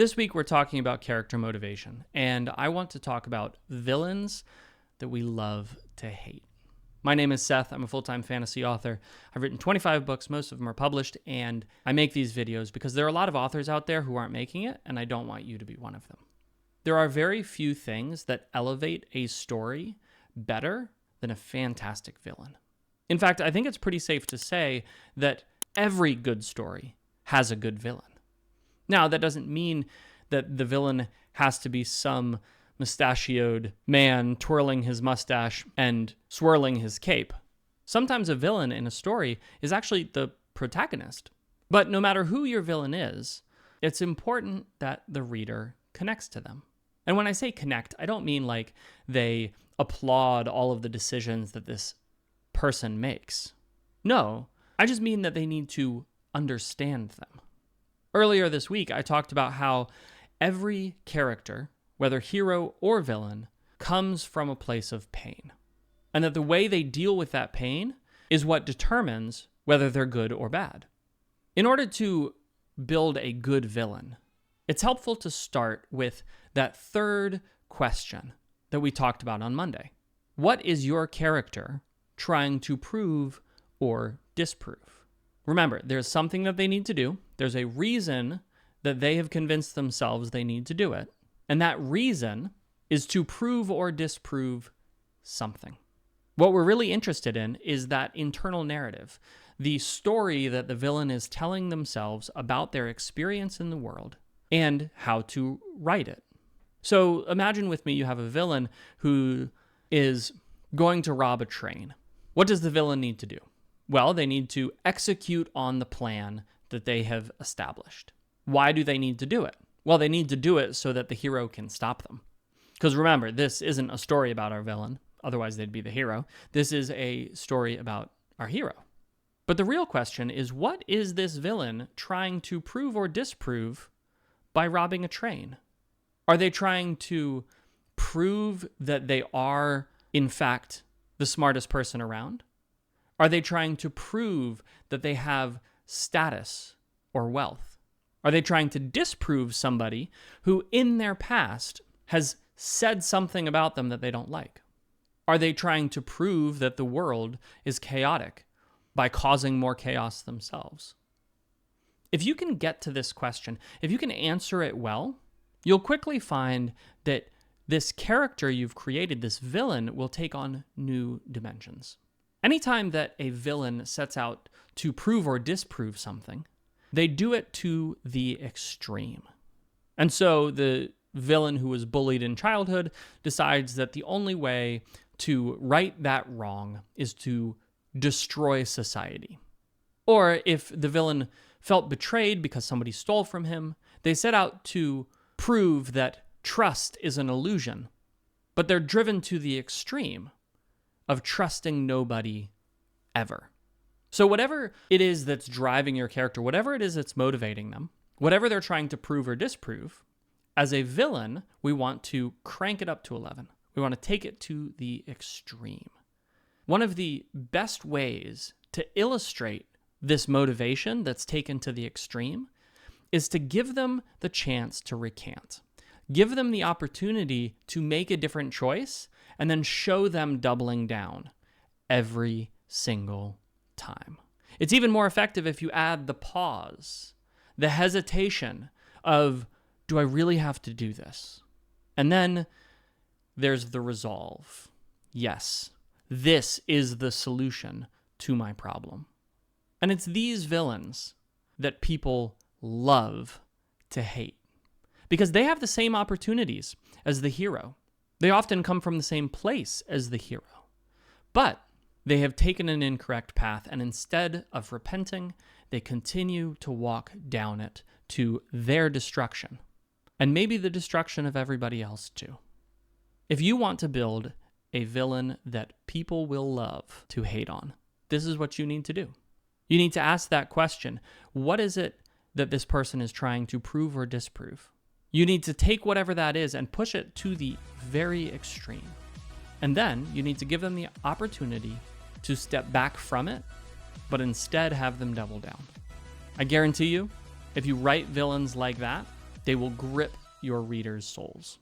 This week we're talking about character motivation, and I want to talk about villains that we love to hate. My name is Seth. I'm a full-time fantasy author. I've written 25 books, most of them are published, and I make these videos because there are a lot of authors out there who aren't making it, and I don't want you to be one of them. There are very few things that elevate a story better than a fantastic villain. In fact, I think it's pretty safe to say that every good story has a good villain. Now, that doesn't mean that the villain has to be some mustachioed man twirling his mustache and swirling his cape. Sometimes a villain in a story is actually the protagonist. But no matter who your villain is, it's important that the reader connects to them. And when I say connect, I don't mean like they applaud all of the decisions that this person makes. No, I just mean that they need to understand them. Earlier this week, I talked about how every character, whether hero or villain, comes from a place of pain, and that the way they deal with that pain is what determines whether they're good or bad. In order to build a good villain, it's helpful to start with that third question that we talked about on Monday. What is your character trying to prove or disprove? Remember, there's something that they need to do. There's a reason that they have convinced themselves they need to do it. And that reason is to prove or disprove something. What we're really interested in is that internal narrative, the story that the villain is telling themselves about their experience in the world and how to write it. So imagine with me you have a villain who is going to rob a train. What does the villain need to do? Well, they need to execute on the plan that they have established. Why do they need to do it? Well, they need to do it so that the hero can stop them. Because remember, this isn't a story about our villain. Otherwise, they'd be the hero. This is a story about our hero. But the real question is, what is this villain trying to prove or disprove by robbing a train? Are they trying to prove that they are, in fact, the smartest person around? Are they trying to prove that they have status or wealth? Are they trying to disprove somebody who in their past has said something about them that they don't like? Are they trying to prove that the world is chaotic by causing more chaos themselves? If you can get to this question, if you can answer it well, you'll quickly find that this character you've created, this villain, will take on new dimensions. Anytime that a villain sets out to prove or disprove something, they do it to the extreme. And so the villain who was bullied in childhood decides that the only way to right that wrong is to destroy society. Or if the villain felt betrayed because somebody stole from him, they set out to prove that trust is an illusion, but they're driven to the extreme of trusting nobody ever. So whatever it is that's driving your character, whatever it is that's motivating them, whatever they're trying to prove or disprove, as a villain, we want to crank it up to 11. We want to take it to the extreme. One of the best ways to illustrate this motivation that's taken to the extreme is to give them the chance to recant. Give them the opportunity to make a different choice and then show them doubling down every single time. It's even more effective if you add the pause, the hesitation of, do I really have to do this? And then there's the resolve. Yes, this is the solution to my problem. And it's these villains that people love to hate because they have the same opportunities as the hero. They often come from the same place as the hero, but they have taken an incorrect path, and instead of repenting, they continue to walk down it to their destruction, and maybe the destruction of everybody else too. If you want to build a villain that people will love to hate on, this is what you need to do. You need to ask that question. What is it that this person is trying to prove or disprove? You need to take whatever that is and push it to the very extreme. And then you need to give them the opportunity to step back from it, but instead have them double down. I guarantee you, if you write villains like that, They will grip your readers' souls.